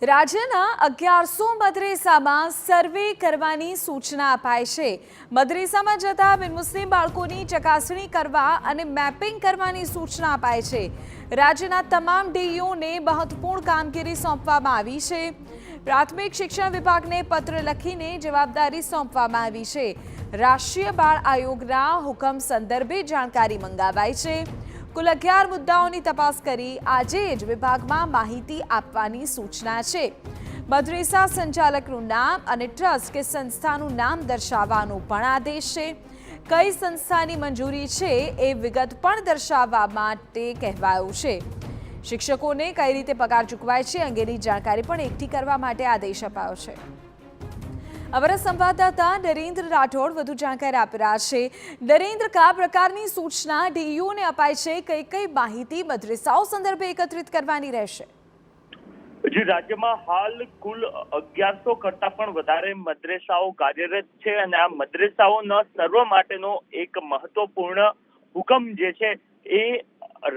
રાજ્યના 1100 મદરેસામાં સર્વે કરવાની સૂચના અપાઈ છે। મદરેસામાં જતા બિનમુસ્લિમ બાળકોની ચકાસણી કરવા અને મેપિંગ કરવાની સૂચના અપાઈ છે। રાજ્યના તમામ ડીઈઓને મહત્વપૂર્ણ કામગીરી સોંપવામાં આવી છે। પ્રાથમિક શિક્ષણ વિભાગને પત્ર લખીને જવાબદારી સોંપવામાં આવી છે। રાષ્ટ્રીય બાળ આયોગના હુકમ સંદર્ભે જાણકારી મંગાવાઈ છે। કુલ 11 મુદ્દાઓની તપાસ કરી આજે જ વિભાગમાં માહિતી આપવાની સૂચના છે। મદરેસા સંચાલકનું નામ અને ટ્રસ્ટ કે સંસ્થાનું નામ દર્શાવવાનો પણ આદેશ છે। કઈ સંસ્થાની મંજૂરી છે એ વિગત પણ દર્શાવવા માટે કહેવાયું છે। શિક્ષકોને કઈ રીતે પગાર ચૂકવાય છે અંગેની જાણકારી પણ એકઠી કરવા માટે આદેશ અપાયો છે। અમારા સંવાદદાતા નરેન્દ્ર રાઠોડ વધુ જાણકારી આપી રહ્યા છે। નરેન્દ્ર, કયા પ્રકારની સૂચના ડીઈઓને અપાય છે, કઈ કઈ માહિતી મદરેસાઓ સંદર્ભે એકત્રિત કરવાની રહેશે? જી, રાજ્યમાં હાલ કુલ 1100 કરતા પણ વધારે મદરેસાઓ કાર્યરત છે અને આ મદરેસાઓના સર્વ માટેનો એક મહત્વપૂર્ણ હુકમ જે છે એ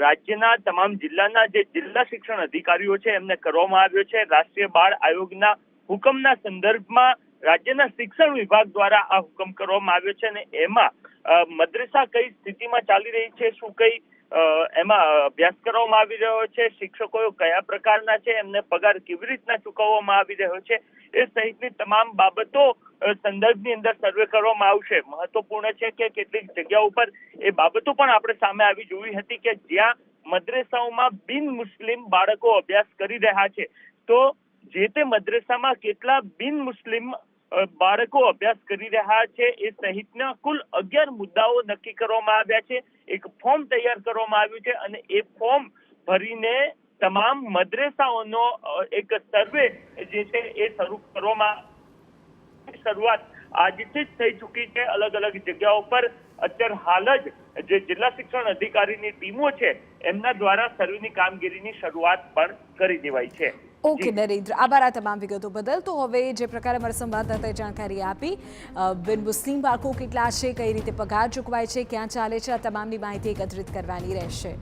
રાજ્યના તમામ જિલ્લાના જે જિલ્લા શિક્ષણ અધિકારીઓ છે એમને કરવામાં આવ્યો છે। રાષ્ટ્રીય બાળ આયોગના હુકમના સંદર્ભમાં રાજ્યના શિક્ષણ વિભાગ દ્વારા આ હુકમ કરવામાં આવ્યો છે અને એમાં મદરેસા કઈ સ્થિતિમાં ચાલી રહી છે, શું કઈ એમાં અભ્યાસ કરવામાં આવી રહ્યો છે, શિક્ષકો કયા પ્રકારના છે, એમને પગાર કેવી રીતના ચૂકવવામાં આવી રહ્યો છે, એ સહિતની તમામ બાબતો સંદર્ભની અંદર સર્વે કરવામાં આવશે। મહત્વપૂર્ણ છે કે કેટલીક જગ્યાઓ પર એ બાબતો પણ આપણે સામે આવી જોઈ હતી કે જ્યાં મદરેસાઓમાં બિન મુસ્લિમ બાળકો અભ્યાસ કરી રહ્યા છે, તો જે તે મદરેસામાં કેટલા બિન મુસ્લિમ બાળકો અભ્યાસ કરી રહ્યા છે એ સહિતના કુલ 11 મુદ્દાઓ નક્કી કરવામાં આવ્યા છે। એક ફોર્મ તૈયાર કરવામાં આવ્યું છે અને એ ફોર્મ ભરીને તમામ મદરેસાઓનો એક સર્વે જે છે એ શરૂ કરવામાં શરૂઆત આજથી જ થઈ ચૂકી છે। અલગ અલગ જગ્યાઓ પર અત્યારે હાલ જ જે જિલ્લા શિક્ષણ અધિકારીની ટીમો છે એમના દ્વારા સર્વેની કામગીરીની શરૂઆત પણ કરી દેવાઈ છે। ઓકે નરેન્દ્ર, આભાર આ તમામ વિગતો બદલ। તો હવે જે પ્રકારે અમારા સંવાદદાતાએ જાણકારી આપી, બિન મુસ્લિમ બાળકો કેટલા છે, કઈ રીતે પગાર ચૂકવાય છે, ક્યાં ચાલે છે, આ તમામની માહિતી એકત્રિત કરવાની રહેશે।